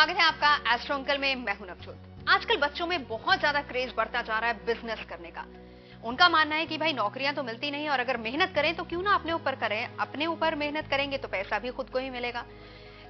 स्वागत है आपका एस्ट्रो अंकल में। मैं हूं नवजोत। आजकल बच्चों में बहुत ज्यादा क्रेज बढ़ता जा रहा है बिजनेस करने का। उनका मानना है कि भाई नौकरियां तो मिलती नहीं और अगर मेहनत करें तो क्यों ना अपने ऊपर करें, अपने ऊपर मेहनत करेंगे तो पैसा भी खुद को ही मिलेगा।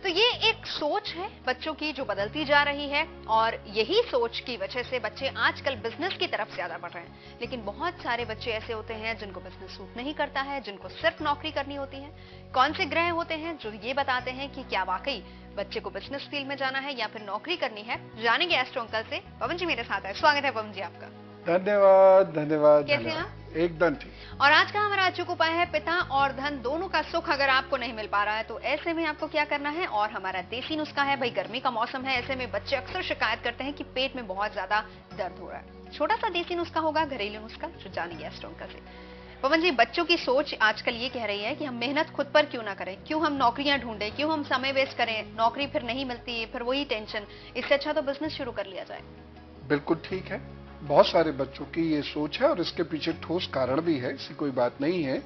तो ये एक सोच है बच्चों की जो बदलती जा रही है और यही सोच की वजह से बच्चे आजकल बिजनेस की तरफ ज्यादा बढ़ रहे हैं। लेकिन बहुत सारे बच्चे ऐसे होते हैं जिनको बिजनेस सूट नहीं करता है, जिनको सिर्फ नौकरी करनी होती है। कौन से ग्रह होते हैं जो ये बताते हैं कि क्या वाकई बच्चे को बिजनेस फील्ड में जाना है या फिर नौकरी करनी है, जानेंगे एस्ट्रो अंकल से। पवन जी मेरे साथ है। स्वागत है पवन जी आपका। धन्यवाद धन्यवाद। कैसे हैं आप? एकदम ठीक। और आज का हमारा अचूक उपाय है पिता और धन दोनों का सुख अगर आपको नहीं मिल पा रहा है तो ऐसे में आपको क्या करना है। और हमारा देसी नुस्खा है, भाई गर्मी का मौसम है, ऐसे में बच्चे अक्सर शिकायत करते हैं कि पेट में बहुत ज्यादा दर्द हो रहा है। छोटा सा देसी नुस्खा होगा, घरेलू नुस्खा, जो जानेंगे एस्ट्रो अंकल से। पवन जी, बच्चों की सोच आजकल ये कह रही है कि हम मेहनत खुद पर क्यों ना करें, क्यों हम नौकरियां ढूंढे, क्यों हम समय वेस्ट करें, नौकरी फिर नहीं मिलती, फिर वही टेंशन, इससे अच्छा तो बिजनेस शुरू कर लिया जाए। बिल्कुल ठीक है। बहुत सारे बच्चों की ये सोच है और इसके पीछे ठोस कारण भी है, ऐसी कोई बात नहीं है।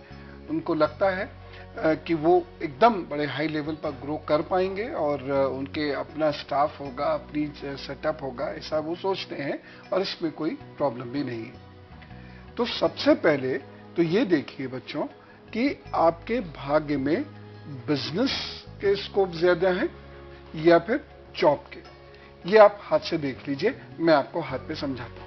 उनको लगता है कि वो एकदम बड़े हाई लेवल पर ग्रो कर पाएंगे और उनके अपना स्टाफ होगा, अपनी सेटअप होगा, ऐसा वो सोचते हैं और इसमें कोई प्रॉब्लम भी नहीं है। तो सबसे पहले तो ये देखिए बच्चों कि आपके भाग्य में बिजनेस के स्कोप ज्यादा है या फिर जॉब के, ये आप हाथ से देख लीजिए। मैं आपको हाथ पे समझाता हूं।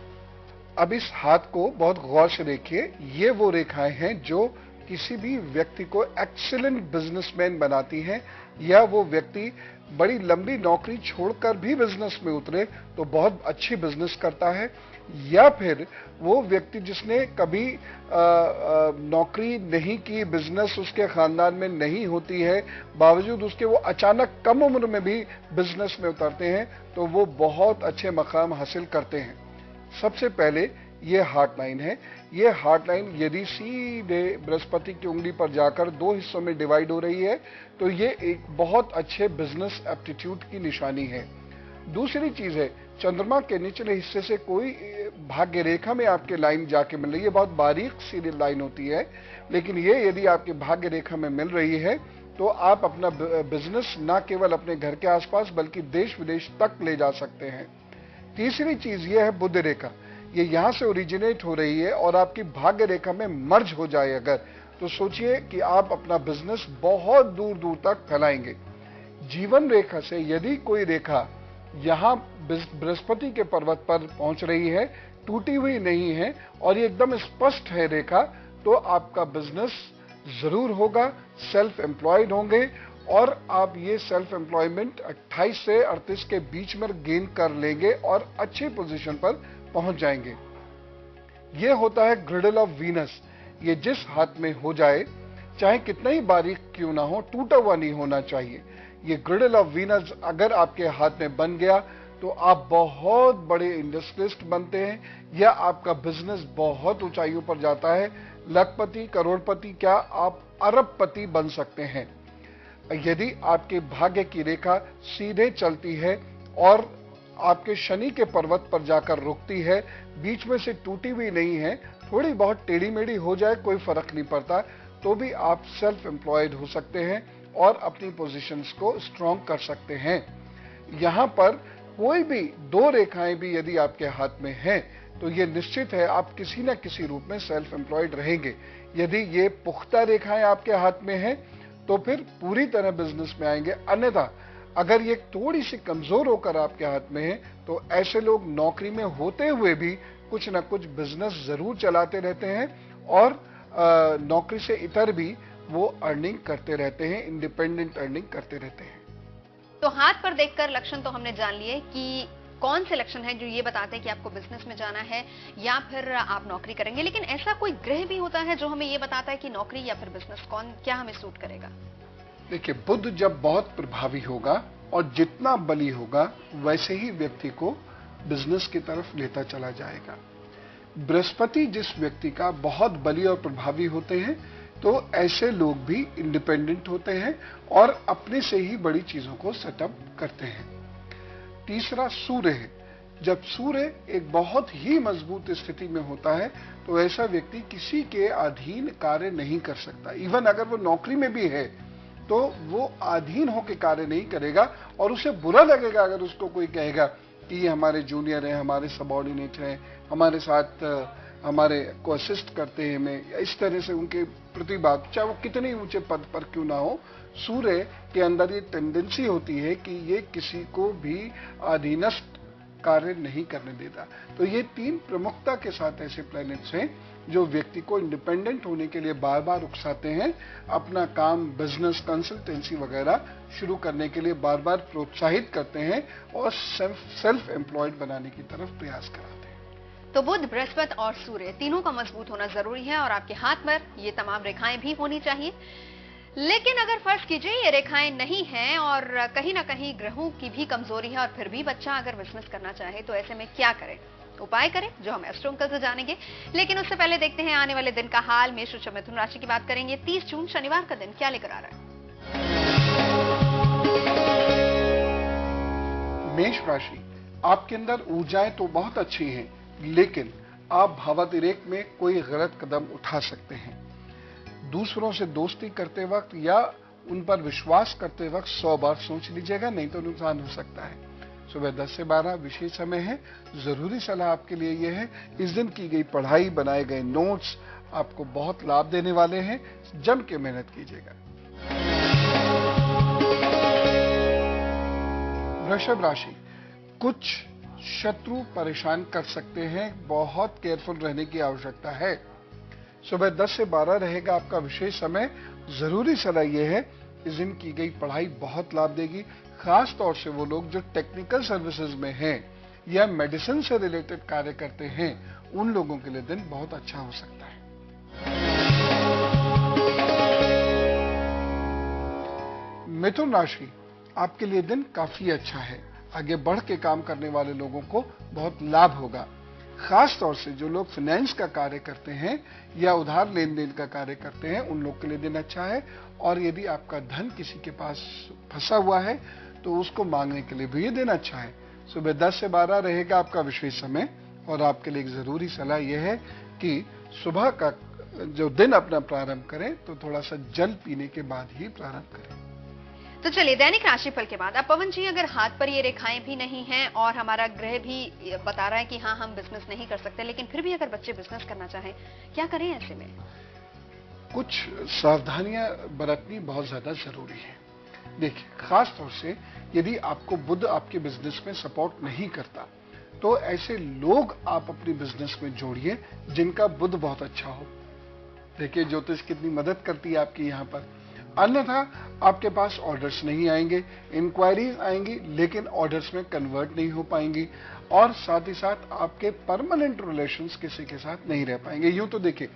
अब इस हाथ को बहुत गौर से देखिए। ये वो रेखाएं हैं जो किसी भी व्यक्ति को एक्सीलेंट बिजनेसमैन बनाती हैं, या वो व्यक्ति बड़ी लंबी नौकरी छोड़कर भी बिजनेस में उतरे तो बहुत अच्छी बिजनेस करता है, या फिर वो व्यक्ति जिसने कभी नौकरी नहीं की, बिजनेस उसके खानदान में नहीं होती है, बावजूद उसके वो अचानक कम उम्र में भी बिजनेस में उतरते हैं तो वो बहुत अच्छे मकाम हासिल करते हैं। सबसे पहले ये हार्ट लाइन है। ये हार्ट लाइन यदि सीधे बृहस्पति की उंगली पर जाकर दो हिस्सों में डिवाइड हो रही है तो ये एक बहुत अच्छे बिजनेस एप्टीट्यूड की निशानी है। दूसरी चीज है, चंद्रमा के निचले हिस्से से कोई भाग्य रेखा में आपके लाइन जाके मिल रही है। बहुत बारीक सी लाइन होती है, लेकिन ये यदि आपके भाग्य रेखा में मिल रही है तो आप अपना बिजनेस न केवल अपने घर के आसपास बल्कि देश विदेश तक ले जा सकते हैं। तीसरी चीज ये है बुध रेखा। ये यहां से ओरिजिनेट हो रही है और आपकी भाग्य रेखा में मर्ज हो जाए अगर, तो सोचिए कि आप अपना बिजनेस बहुत दूर दूर तक फैलाएंगे। जीवन रेखा से यदि कोई रेखा यहां बृहस्पति के पर्वत पर पहुंच रही है, टूटी हुई नहीं है और ये एकदम स्पष्ट है रेखा, तो आपका बिजनेस जरूर होगा, सेल्फ एम्प्लॉयड होंगे और आप ये सेल्फ एम्प्लॉयमेंट 28 से 38 के बीच में गेन कर लेंगे और अच्छी पोजीशन पर पहुंच जाएंगे। ये होता है ग्रिडल ऑफ वीनस। ये जिस हाथ में हो जाए, चाहे कितना ही बारीक क्यों ना हो, टूटा हुआ नहीं होना चाहिए। ये ग्रिडल ऑफ वीनस अगर आपके हाथ में बन गया तो आप बहुत बड़े इंडस्ट्रियलिस्ट बनते हैं, या आपका बिजनेस बहुत ऊंचाइयों पर जाता है। लखपति, करोड़पति, क्या आप अरबपति बन सकते हैं यदि आपके भाग्य की रेखा सीधे चलती है और आपके शनि के पर्वत पर जाकर रुकती है, बीच में से टूटी हुई नहीं है। थोड़ी बहुत टेढ़ी मेढ़ी हो जाए कोई फर्क नहीं पड़ता, तो भी आप सेल्फ एम्प्लॉयड हो सकते हैं और अपनी पोजीशंस को स्ट्रॉन्ग कर सकते हैं। यहां पर कोई भी दो रेखाएं भी यदि आपके हाथ में हैं तो ये निश्चित है आप किसी न किसी रूप में सेल्फ एम्प्लॉयड रहेंगे। यदि ये पुख्ता रेखाएं आपके हाथ में हैं तो फिर पूरी तरह बिजनेस में आएंगे। अन्यथा अगर ये थोड़ी सी कमजोर होकर आपके हाथ में है तो ऐसे लोग नौकरी में होते हुए भी कुछ ना कुछ बिजनेस जरूर चलाते रहते हैं और नौकरी से इतर भी वो अर्निंग करते रहते हैं, इंडिपेंडेंट अर्निंग करते रहते हैं। तो हाथ पर देखकर लक्षण तो हमने जान लिए कि कौन से लक्षण हैं जो ये बताते हैं कि आपको बिजनेस में जाना है या फिर आप नौकरी करेंगे। लेकिन ऐसा कोई ग्रह भी होता है जो हमें ये बताता है कि नौकरी या फिर बिजनेस क्या हमें सूट करेगा? देखिए, बुध जब बहुत प्रभावी होगा और जितना बली होगा वैसे ही व्यक्ति को बिजनेस की तरफ लेता चला जाएगा। बृहस्पति जिस व्यक्ति का बहुत बली और प्रभावी होते हैं तो ऐसे लोग भी इंडिपेंडेंट होते हैं और अपने से ही बड़ी चीजों को सेटअप करते हैं। तीसरा सूर्य है। जब सूर्य एक बहुत ही मजबूत स्थिति में होता है तो ऐसा व्यक्ति किसी के अधीन कार्य नहीं कर सकता। इवन अगर वो नौकरी में भी है तो वो अधीन होकर कार्य नहीं करेगा और उसे बुरा लगेगा अगर उसको कोई कहेगा कि ये हमारे जूनियर हैं, हमारे सबॉर्डिनेट हैं, हमारे साथ हमारे को असिस्ट करते हैं, हमें इस तरह से उनके प्रति बात, चाहे वो कितने ऊंचे पद पर क्यों ना हो। सूर्य के अंदर ये टेंडेंसी होती है कि ये किसी को भी अधीनस्थ कार्य नहीं करने देता। तो ये 3 प्रमुखता के साथ ऐसे प्लैनेट्स हैं जो व्यक्ति को इंडिपेंडेंट होने के लिए बार बार उकसाते हैं, अपना काम, बिजनेस, कंसल्टेंसी वगैरह शुरू करने के लिए बार बार प्रोत्साहित करते हैं और सेल्फ एम्प्लॉयड बनाने की तरफ प्रयास कराते हैं। तो बुध, बृहस्पति और सूर्य तीनों का मजबूत होना जरूरी है और आपके हाथ पर ये तमाम रेखाएं भी होनी चाहिए। लेकिन अगर फर्ज कीजिए ये रेखाएं नहीं हैं और कहीं ना कहीं ग्रहों की भी कमजोरी है और फिर भी बच्चा अगर बिजनेस करना चाहे तो ऐसे में क्या करें, उपाय करें, जो हम एस्ट्रो अंकल से जानेंगे। लेकिन उससे पहले देखते हैं आने वाले दिन का हाल। मेष, वृश्चिक, मिथुन राशि की बात करेंगे। 30 जून शनिवार का दिन क्या लेकर आ रहा है? मेष राशि, आपके अंदर ऊर्जाएं तो बहुत अच्छी हैं, लेकिन आप भावातिरेक में कोई गलत कदम उठा सकते हैं। दूसरों से दोस्ती करते वक्त या उन पर विश्वास करते वक्त 100 बार सोच लीजिएगा, नहीं तो नुकसान हो सकता है। सुबह 10 से 12 विशेष समय है। जरूरी सलाह आपके लिए यह है, इस दिन की गई पढ़ाई, बनाए गए नोट्स आपको बहुत लाभ देने वाले हैं। जम के मेहनत कीजिएगा। वृषभ राशि, कुछ शत्रु परेशान कर सकते हैं, बहुत केयरफुल रहने की आवश्यकता है। सुबह 10 से 12 रहेगा आपका विशेष समय। जरूरी सलाह यह है, इस दिन की गई पढ़ाई बहुत लाभ देगी। खास तौर से वो लोग जो टेक्निकल सर्विसेज में हैं या मेडिसिन से रिलेटेड कार्य करते हैं, उन लोगों के लिए दिन बहुत अच्छा हो सकता है। मिथुन राशि, आपके लिए दिन काफी अच्छा है। आगे बढ़ के काम करने वाले लोगों को बहुत लाभ होगा। खास तौर से जो लोग फाइनेंस का कार्य करते हैं या उधार लेन देन का कार्य करते हैं, उन लोग के लिए दिन अच्छा है। और यदि आपका धन किसी के पास फंसा हुआ है तो उसको मांगने के लिए भी ये दिन अच्छा है। सुबह 10 से 12 रहेगा आपका विशेष समय और आपके लिए एक जरूरी सलाह यह है कि सुबह का जो दिन अपना प्रारंभ करें तो थोड़ा सा जल पीने के बाद ही प्रारंभ करें। तो चलिए दैनिक राशिफल के बाद अब पवन जी, अगर हाथ पर ये रेखाएं भी नहीं हैं और हमारा ग्रह भी बता रहा है कि हाँ हम बिजनेस नहीं कर सकते, लेकिन फिर भी अगर बच्चे बिजनेस करना चाहें, क्या करें ऐसे में? कुछ सावधानियां बरतनी बहुत ज्यादा जरूरी है। देखिए, खास तौर से यदि आपको बुध आपके बिजनेस में सपोर्ट नहीं करता तो ऐसे लोग आप अपनी बिजनेस में जोड़िए जिनका बुध बहुत अच्छा हो। देखिए, ज्योतिष कितनी मदद करती है आपकी यहाँ पर। अन्यथा आपके पास ऑर्डर्स नहीं आएंगे, इंक्वायरीज आएंगी लेकिन ऑर्डर्स में कन्वर्ट नहीं हो पाएंगी और साथ ही साथ आपके परमानेंट रिलेशंस किसी के साथ नहीं रह पाएंगे। यूं तो देखिए,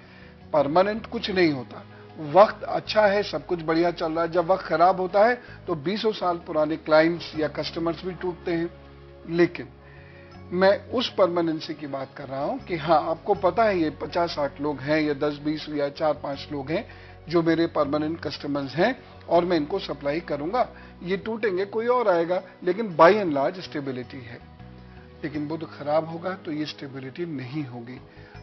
परमानेंट कुछ नहीं होता। वक्त अच्छा है, सब कुछ बढ़िया चल रहा है, जब वक्त खराब होता है तो 20 साल पुराने क्लाइंट्स या कस्टमर्स भी टूटते हैं। लेकिन मैं उस परमानेंसी की बात कर रहा हूं कि हाँ, आपको पता है ये 50-60 लोग हैं या 10-20 या 4-5 लोग हैं जो मेरे परमानेंट कस्टमर्स हैं और मैं इनको सप्लाई करूंगा। ये टूटेंगे, कोई और आएगा, लेकिन बाय एंड लार्ज स्टेबिलिटी है। लेकिन बुध खराब होगा तो ये स्टेबिलिटी नहीं होगी।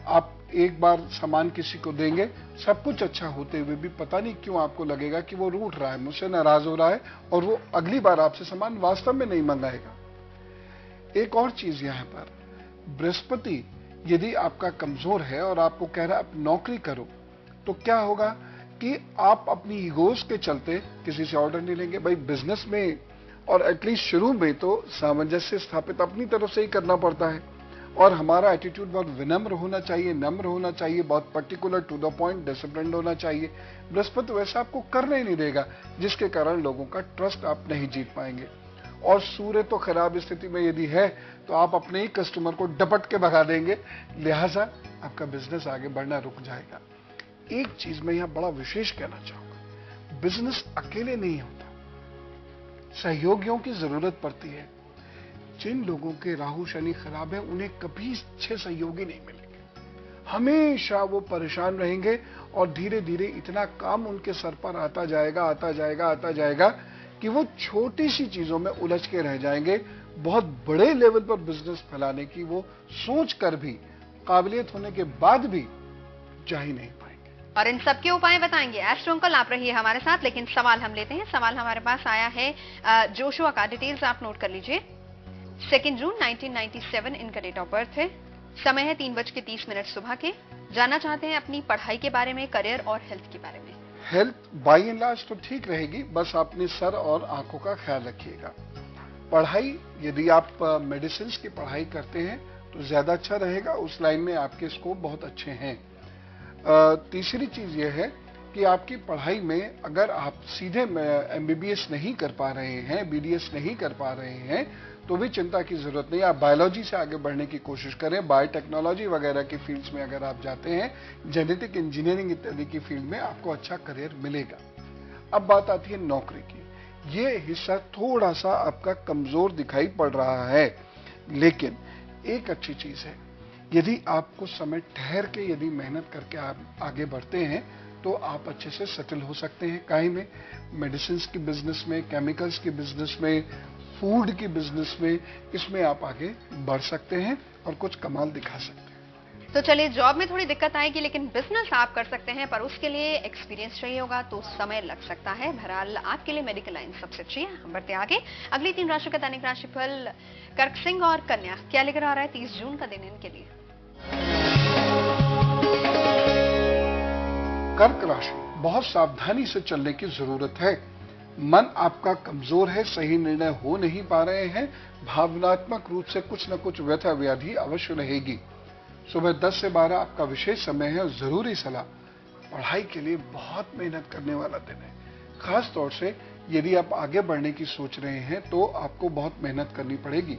आप एक बार सामान किसी को देंगे, सब कुछ अच्छा होते हुए भी पता नहीं क्यों आपको लगेगा कि वो रूठ रहा है, मुझसे नाराज हो रहा है और वो अगली बार आपसे सामान वास्तव में नहीं मंगाएगा। एक और चीज यहाँ पर, बृहस्पति यदि आपका कमजोर है और आपको कह रहा है आप नौकरी करो, तो क्या होगा कि आप अपनी ईगोस के चलते किसी से ऑर्डर नहीं लेंगे। भाई, बिजनेस में और एटलीस्ट शुरू में तो सामंजस्य स्थापित अपनी तरफ से ही करना पड़ता है और हमारा एटीट्यूड बहुत विनम्र होना चाहिए, नम्र होना चाहिए, बहुत particular, to the point, disciplined होना चाहिए। बृहस्पति वैसा आपको करने ही नहीं देगा, जिसके कारण लोगों का ट्रस्ट आप नहीं जीत पाएंगे। और सूर्य तो खराब स्थिति में यदि है तो आप अपने ही कस्टमर को डपट के भगा देंगे, लिहाजा आपका बिजनेस आगे बढ़ना रुक जाएगा। एक चीज मैं यहां बड़ा विशेष कहना चाहूंगा, बिजनेस अकेले नहीं होता, सहयोगियों की जरूरत पड़ती है। जिन लोगों के राहु शनि खराब है उन्हें कभी अच्छे सहयोगी नहीं मिलेंगे, हमेशा वो परेशान रहेंगे और धीरे धीरे इतना काम उनके सर पर आता जाएगा कि वो छोटी सी चीजों में उलझ के रह जाएंगे। बहुत बड़े लेवल पर बिजनेस फैलाने की वो सोच कर भी, काबिलियत होने के बाद भी जा ही नहीं पाएंगे। और इन सबके उपाय बताएंगे एस्ट्रो अंकल। आप रहिए हमारे साथ, लेकिन सवाल हम लेते हैं। सवाल हमारे पास आया है जोशुआ का, डिटेल्स आप नोट कर लीजिए। 2 जून 1997 इनका डेट ऑफ बर्थ है। समय है 3:30 सुबह के। जानना चाहते हैं अपनी पढ़ाई के बारे में, करियर और हेल्थ के बारे में। हेल्थ बाई एंड लार्ज तो ठीक रहेगी, बस अपने सर और आंखों का ख्याल रखिएगा। पढ़ाई, यदि आप मेडिसिन की पढ़ाई करते हैं तो ज्यादा अच्छा रहेगा, उस लाइन में आपके स्कोप बहुत अच्छे हैं। तीसरी चीज यह है कि आपकी पढ़ाई में अगर आप सीधे एमबीबीएस नहीं कर पा रहे हैं, बीडीएस नहीं कर पा रहे हैं, तो भी चिंता की जरूरत नहीं। आप बायोलॉजी से आगे बढ़ने की कोशिश करें। बायोटेक्नोलॉजी वगैरह की फील्ड्स में अगर आप जाते हैं, जेनेटिक इंजीनियरिंग इत्यादि की फील्ड में आपको अच्छा करियर मिलेगा। अब बात आती है नौकरी की। ये हिस्सा थोड़ा सा आपका कमजोर दिखाई पड़ रहा है, लेकिन एक अच्छी चीज है, यदि आपको समय ठहर के यदि मेहनत करके आप आगे बढ़ते हैं तो आप अच्छे से सेटल हो सकते हैं। काहे में, मेडिसिन की बिजनेस में, केमिकल्स की बिजनेस में, फूड की बिजनेस में, इसमें आप आगे बढ़ सकते हैं और कुछ कमाल दिखा सकते हैं। तो चलिए, जॉब में थोड़ी दिक्कत आएगी, लेकिन बिजनेस आप कर सकते हैं, पर उसके लिए एक्सपीरियंस चाहिए होगा, तो समय लग सकता है। बहरहाल आपके लिए मेडिकल लाइन सबसे अच्छी है। हम बढ़ते आगे। अगली 3 राशि का दैनिक राशिफल कर्क, सिंह और कन्या क्या लेकर आ रहा है 30 जून का दिन इनके लिए। कर्क राशि, बहुत सावधानी से चलने की जरूरत है। मन आपका कमजोर है, सही निर्णय हो नहीं पा रहे हैं। भावनात्मक रूप से कुछ न कुछ व्यथा व्याधि अवश्य रहेगी। सुबह 10 से 12 आपका विशेष समय है और जरूरी सलाह, पढ़ाई के लिए बहुत मेहनत करने वाला दिन है। खास तौर से यदि आप आगे बढ़ने की सोच रहे हैं तो आपको बहुत मेहनत करनी पड़ेगी।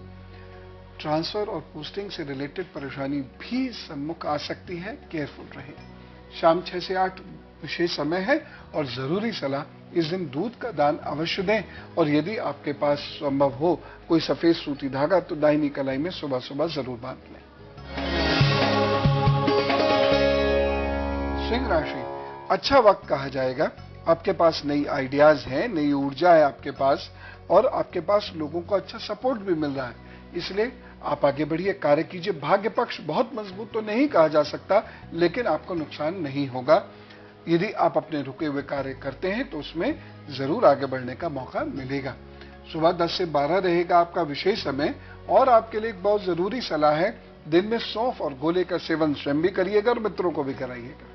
ट्रांसफर और पोस्टिंग से रिलेटेड परेशानी भी सम्मुख आ सकती है, केयरफुल रहें। शाम 6 से 8 विशेष समय है और जरूरी सलाह, इस दिन दूध का दान अवश्य दें, और यदि आपके पास संभव हो कोई सफेद सूती धागा तो दाहिनी कलाई में सुबह सुबह जरूर बांध लें। सिंह राशि, अच्छा वक्त कहा जाएगा। आपके पास नई आइडियाज हैं, नई ऊर्जा है आपके पास, और आपके पास लोगों को अच्छा सपोर्ट भी मिल रहा है, इसलिए आप आगे बढ़िए, कार्य कीजिए। भाग्य पक्ष बहुत मजबूत तो नहीं कहा जा सकता, लेकिन आपको नुकसान नहीं होगा। यदि आप अपने रुके हुए कार्य करते हैं तो उसमें जरूर आगे बढ़ने का मौका मिलेगा। सुबह 10 से 12 रहेगा आपका विशेष समय, और आपके लिए एक बहुत जरूरी सलाह है, दिन में सौंफ और गोले का सेवन स्वयं भी करिएगा और मित्रों को भी कराइएगा।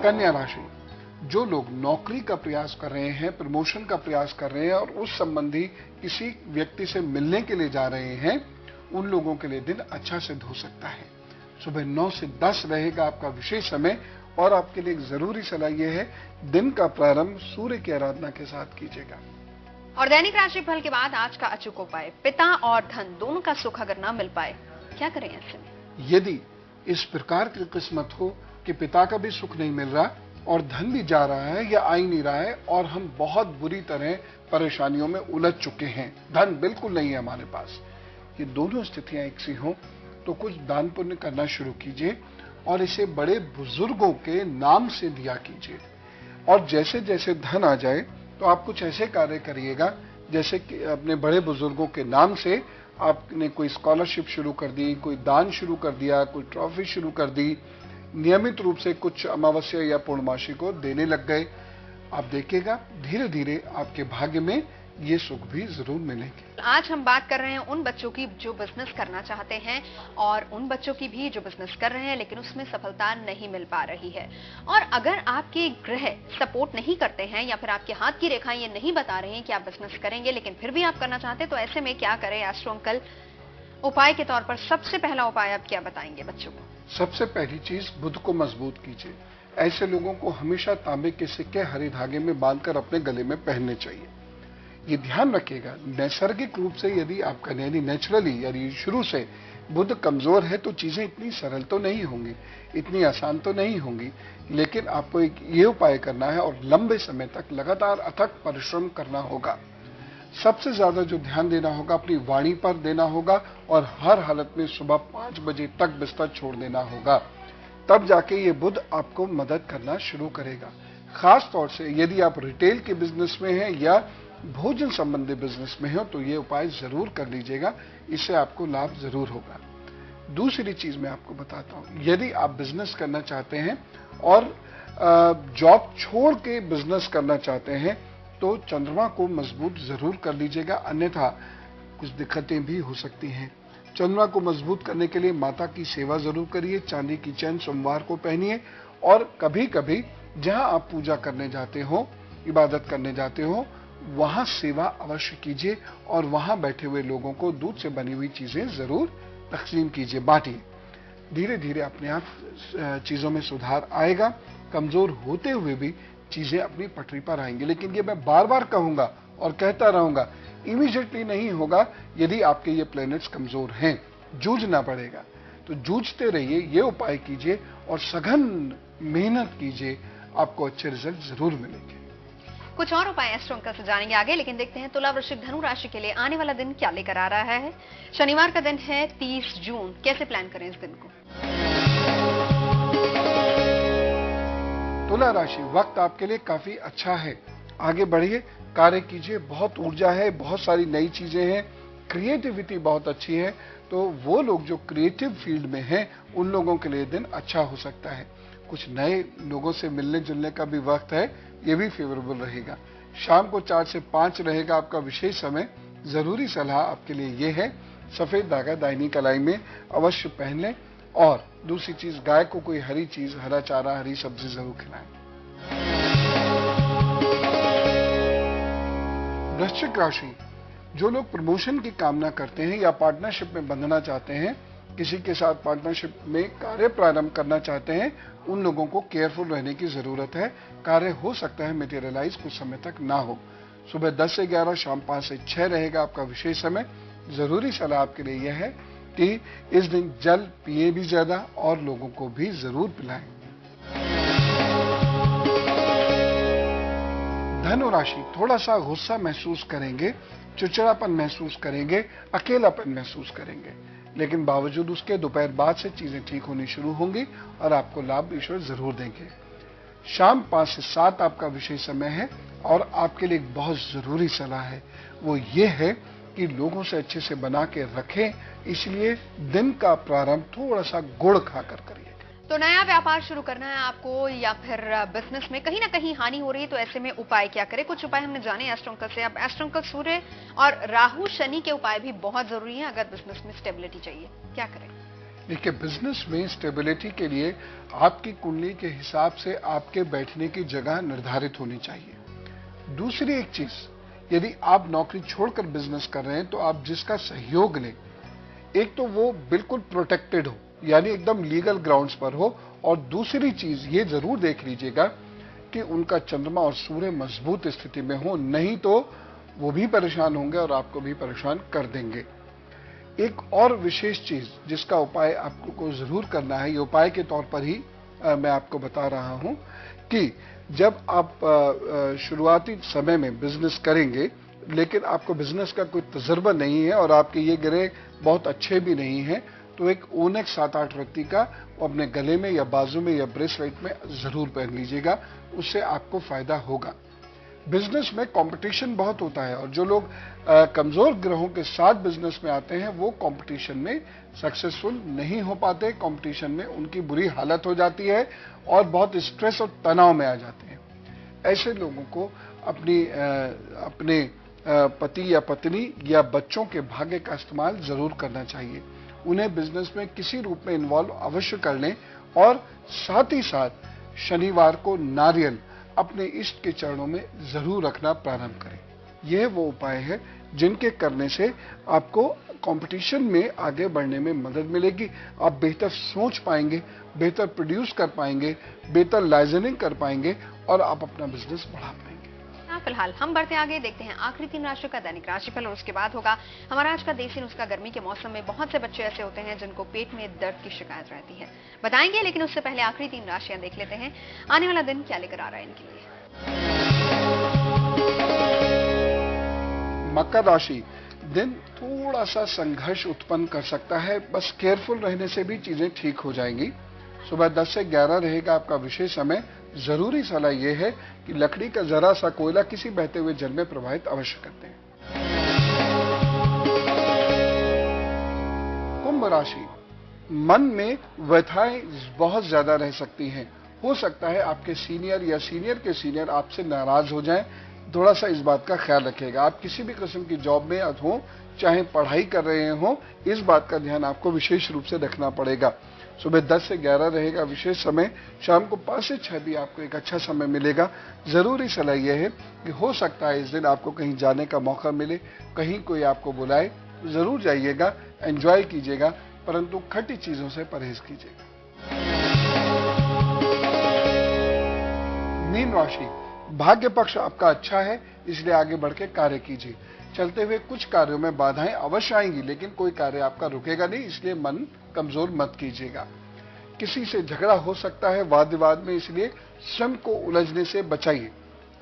कन्या राशि, जो लोग नौकरी का प्रयास कर रहे हैं, प्रमोशन का प्रयास कर रहे हैं और उस संबंधी किसी व्यक्ति से मिलने के लिए जा रहे हैं, उन लोगों के लिए दिन अच्छा सिद्ध हो सकता है। सुबह 9 से 10 रहेगा आपका विशेष समय, और आपके लिए एक जरूरी सलाह यह है, दिन का प्रारंभ सूर्य की आराधना के साथ कीजिएगा। और दैनिक राशिफल के बाद आज का अचूक उपाय, पिता और धन दोनों का सुख अगर ना मिल पाए, क्या करें ऐसे में? यदि इस प्रकार की किस्मत हो कि पिता का भी सुख नहीं मिल रहा और धन भी जा रहा है या आ ही नहीं रहा है, और हम बहुत बुरी तरह परेशानियों में उलझ चुके हैं, धन बिल्कुल नहीं है हमारे पास, ये दोनों स्थितियां एक सी हों, तो कुछ दान पुण्य करना शुरू कीजिए और इसे बड़े बुजुर्गों के नाम से दिया कीजिए। और जैसे जैसे धन आ जाए तो आप कुछ ऐसे कार्य करिएगा, जैसे कि अपने बड़े बुजुर्गों के नाम से आपने कोई स्कॉलरशिप शुरू कर दी, कोई दान शुरू कर दिया, कोई ट्रॉफी शुरू कर दी, नियमित रूप से कुछ अमावस्या या पूर्णमासी को देने लग गए। आप देखिएगा धीरे धीरे आपके भाग्य में ये सुख भी जरूर मिलेंगे। आज हम बात कर रहे हैं उन बच्चों की जो बिजनेस करना चाहते हैं, और उन बच्चों की भी जो बिजनेस कर रहे हैं लेकिन उसमें सफलता नहीं मिल पा रही है। और अगर आपके ग्रह सपोर्ट नहीं करते हैं या फिर आपके हाथ की रेखाएं ये नहीं बता रहे हैं कि आप बिजनेस करेंगे, लेकिन फिर भी आप करना चाहते हैं, तो ऐसे में क्या करें एस्ट्रो अंकल? उपाय के तौर पर सबसे पहला उपाय आप क्या बताएंगे बच्चों को? सबसे पहली चीज, बुद्ध को मजबूत कीजिए। ऐसे लोगों को हमेशा तांबे के सिक्के हरे धागे में बांधकर अपने गले में पहनने चाहिए। ये ध्यान रखिएगा, नैसर्गिक रूप से यदि आपका यानी नेचुरली यानी शुरू से बुध कमजोर है तो चीजें इतनी सरल तो नहीं होंगी, इतनी आसान तो नहीं होंगी, लेकिन आपको एक ये उपाय करना है और लंबे समय तक लगातार अथक परिश्रम करना होगा। सबसे ज्यादा जो ध्यान देना होगा अपनी वाणी पर देना होगा, और हर हालत में सुबह 5 बजे तक बिस्तर छोड़ देना होगा, तब जाके ये बुध आपको मदद करना शुरू करेगा। खास तौर से यदि आप रिटेल के बिजनेस में हैं या भोजन संबंधी बिजनेस में हो तो ये उपाय जरूर कर लीजिएगा, इससे आपको लाभ जरूर होगा। दूसरी चीज मैं आपको बताता हूं, यदि आप बिजनेस करना चाहते हैं और जॉब छोड़ के बिजनेस करना चाहते हैं तो चंद्रमा को मजबूत जरूर कर लीजिएगा, अन्यथा कुछ दिक्कतें भी हो सकती हैं। चंद्रमा को मजबूत करने के लिए माता की सेवा जरूर करिए, चांदी की चैन सोमवार को पहनिए और कभी कभी जहां आप पूजा करने जाते हो, इबादत करने जाते हो, वहां सेवा अवश्य कीजिए और वहां बैठे हुए लोगों को दूध से बनी हुई चीजें जरूर तकसीम कीजिए, बांटिए। धीरे धीरे अपने आप चीजों में सुधार आएगा, कमजोर होते हुए भी चीजें अपनी पटरी पर आएंगी। लेकिन ये मैं बार बार कहूंगा और कहता रहूंगा, इमीडिएटली नहीं होगा। यदि आपके ये प्लैनेट्स कमजोर हैं, जूझना पड़ेगा, तो जूझते रहिए, ये उपाय कीजिए और सघन मेहनत कीजिए, आपको अच्छे रिजल्ट जरूर मिलेंगे। कुछ और उपाय एस्ट्रो अंकल से जानेंगे आगे, लेकिन देखते हैं तुला वृश्चिक धनु राशि के लिए आने वाला दिन क्या लेकर आ रहा है। शनिवार का दिन है 30 जून, कैसे प्लान करें इस दिन को। तुला राशि, वक्त आपके लिए काफी अच्छा है, आगे बढ़िए, कार्य कीजिए, बहुत ऊर्जा है, बहुत सारी नई चीजें हैं, क्रिएटिविटी बहुत अच्छी है। तो वो लोग जो क्रिएटिव फील्ड में हैं, उन लोगों के लिए दिन अच्छा हो सकता है। कुछ नए लोगों से मिलने जुलने का भी वक्त है, ये भी फेवरेबल रहेगा। शाम को 4 से 5 रहेगा आपका विशेष समय। जरूरी सलाह आपके लिए ये है, सफेद धागा दाहिनी कलाई में अवश्य पहन लें और दूसरी चीज, गाय को कोई हरी चीज, हरा चारा, हरी सब्जी जरूर खिलाएं। वृश्चिक राशि, जो लोग प्रमोशन की कामना करते हैं या पार्टनरशिप में बंधना चाहते हैं, किसी के साथ पार्टनरशिप में कार्य प्रारंभ करना चाहते हैं, उन लोगों को केयरफुल रहने की जरूरत है। कार्य हो सकता है मटेरियलाइज कुछ समय तक ना हो। सुबह 10 से 11, शाम 5 से 6 रहेगा आपका विशेष समय। जरूरी सलाह आपके लिए यह है कि इस दिन जल पिए भी ज्यादा और लोगों को भी जरूर पिलाएं। धनु राशि, थोड़ा सा गुस्सा महसूस करेंगे, चिड़चिड़ापन महसूस करेंगे, अकेलापन महसूस करेंगे, लेकिन बावजूद उसके दोपहर बाद से चीजें ठीक होनी शुरू होंगी और आपको लाभ ईश्वर जरूर देंगे। शाम 5 से 7 आपका विशेष समय है और आपके लिए एक बहुत जरूरी सलाह है, वो ये है कि लोगों से अच्छे से बना के रखें, इसलिए दिन का प्रारंभ थोड़ा सा गुड़ खाकर करिए। तो नया व्यापार शुरू करना है आपको या फिर बिजनेस में कहीं ना कहीं हानि हो रही है, तो ऐसे में उपाय क्या करें। कुछ उपाय हमने जाने एस्ट्रो अंकल से। अब एस्ट्रो अंकल, सूर्य और राहु शनि के उपाय भी बहुत जरूरी है अगर बिजनेस में स्टेबिलिटी चाहिए, क्या करें। देखिए, बिजनेस में स्टेबिलिटी के लिए आपकी कुंडली के हिसाब से आपके बैठने की जगह निर्धारित होनी चाहिए। दूसरी एक चीज, यदि आप नौकरी छोड़कर बिजनेस कर रहे हैं तो आप जिसका सहयोग लें, एक तो वो बिल्कुल प्रोटेक्टेड हो, यानी एकदम लीगल ग्राउंड्स पर हो, और दूसरी चीज ये जरूर देख लीजिएगा कि उनका चंद्रमा और सूर्य मजबूत स्थिति में हो, नहीं तो वो भी परेशान होंगे और आपको भी परेशान कर देंगे। एक और विशेष चीज जिसका उपाय आपको जरूर करना है, ये उपाय के तौर पर ही मैं आपको बता रहा हूं कि जब आप शुरुआती समय में बिजनेस करेंगे, लेकिन आपको बिजनेस का कोई तजुर्बा नहीं है और आपके ये ग्रह बहुत अच्छे भी नहीं है, तो एक ओनेक्स 7-8 व्यक्ति का अपने गले में या बाजू में या ब्रेसलेट में जरूर पहन लीजिएगा, उससे आपको फायदा होगा। बिजनेस में कंपटीशन बहुत होता है और जो लोग कमजोर ग्रहों के साथ बिजनेस में आते हैं वो कंपटीशन में सक्सेसफुल नहीं हो पाते, कंपटीशन में उनकी बुरी हालत हो जाती है और बहुत स्ट्रेस और तनाव में आ जाते हैं। ऐसे लोगों को अपने पति या पत्नी या बच्चों के भाग्य का इस्तेमाल जरूर करना चाहिए। उन्हें बिजनेस में किसी रूप में इन्वॉल्व अवश्य कर लें और साथ ही साथ शनिवार को नारियल अपने इष्ट के चरणों में जरूर रखना प्रारंभ करें। यह वो उपाय है जिनके करने से आपको कंपटीशन में आगे बढ़ने में मदद मिलेगी। आप बेहतर सोच पाएंगे, बेहतर प्रोड्यूस कर पाएंगे, बेहतर लाइजनिंग कर पाएंगे और आप अपना बिजनेस बढ़ा पाएंगे। फिलहाल हम बढ़ते आगे, देखते हैं आखिरी 3 राशियों का दैनिक राशिफल और उसके बाद होगा हमारा आज का देसी नुस्खा। गर्मी के मौसम में बहुत से बच्चे ऐसे होते हैं जिनको पेट में दर्द की शिकायत रहती है, बताएंगे, लेकिन उससे पहले आखिरी 3 राशियां देख लेते हैं आने वाला दिन क्या लेकर आ रहा है इनके लिए। मकर राशि, दिन थोड़ा सा संघर्ष उत्पन्न कर सकता है, बस केयरफुल रहने से भी चीजें ठीक हो जाएंगी। सुबह 10 से 11 रहेगा आपका विशेष समय। जरूरी सलाह यह है कि लकड़ी का जरा सा कोयला किसी बहते हुए जल में प्रवाहित अवश्य करते हैं। कुंभ राशि, मन में व्यथाएं बहुत ज्यादा रह सकती हैं। हो सकता है आपके सीनियर या सीनियर के सीनियर आपसे नाराज हो जाएं। थोड़ा सा इस बात का ख्याल रखिएगा। आप किसी भी किस्म की जॉब में हो, चाहे पढ़ाई कर रहे हो, इस बात का ध्यान आपको विशेष रूप से रखना पड़ेगा। सुबह 10 से 11 रहेगा विशेष समय, शाम को 5 से 6 भी आपको एक अच्छा समय मिलेगा। जरूरी सलाह यह है कि हो सकता है इस दिन आपको कहीं जाने का मौका मिले, कहीं कोई आपको बुलाए, जरूर जाइएगा, एंजॉय कीजिएगा, परंतु खट्टी चीजों से परहेज कीजिएगा। मीन राशि, भाग्य पक्ष आपका अच्छा है, इसलिए आगे बढ़ के कार्य कीजिए। चलते हुए कुछ कार्यों में बाधाएं अवश्य आएंगी, लेकिन कोई कार्य आपका रुकेगा नहीं, इसलिए मन कमजोर मत कीजिएगा। किसी से झगड़ा हो सकता है वाद विवाद में, इसलिए स्वयं को उलझने से बचाइए।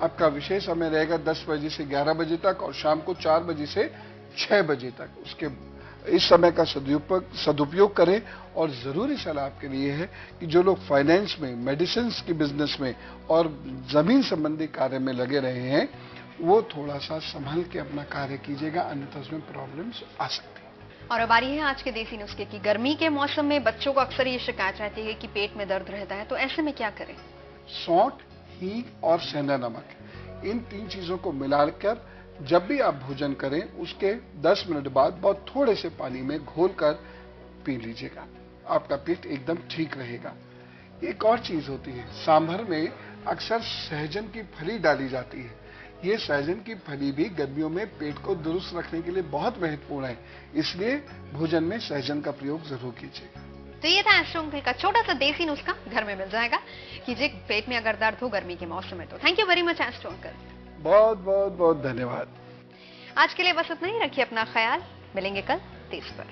आपका विशेष समय रहेगा 10 बजे से 11 बजे तक और शाम को 4 बजे से 6 बजे तक। उसके इस समय का सदुपयोग करें। और जरूरी सलाह आपके लिए है कि जो लोग फाइनेंस में, मेडिसिन की बिजनेस में और जमीन संबंधी कार्य में लगे रहे हैं, वो थोड़ा सा संभल के अपना कार्य कीजिएगा, अन्यथा उसमें प्रॉब्लम्स आ सकती हैं। और अब आ रही है आज के देसी नुस्खे की। गर्मी के मौसम में बच्चों को अक्सर ये शिकायत रहती है कि पेट में दर्द रहता है, तो ऐसे में क्या करें? सौंठ, हींग और सेंधा नमक, इन 3 चीजों को मिलाकर जब भी आप भोजन करें उसके 10 मिनट बाद बहुत थोड़े से पानी में घोलकर पी लीजिएगा। आपका पेट एकदम ठीक रहेगा। एक और चीज होती है, सांभर में अक्सर सहजन की फली डाली जाती है। ये सहजन की फली भी गर्मियों में पेट को दुरुस्त रखने के लिए बहुत महत्वपूर्ण है, इसलिए भोजन में सहजन का प्रयोग जरूर कीजिएगा। तो ये था एस्ट्रो अंकल का छोटा सा देसी नुस्खा, घर में मिल जाएगा। कीजिए पेट में अगर दर्द हो गर्मी के मौसम में तो। Thank you very much astro uncle. बहुत बहुत बहुत धन्यवाद। आज के लिए बस इतना ही। रखिए अपना ख्याल। मिलेंगे कल 30 पर।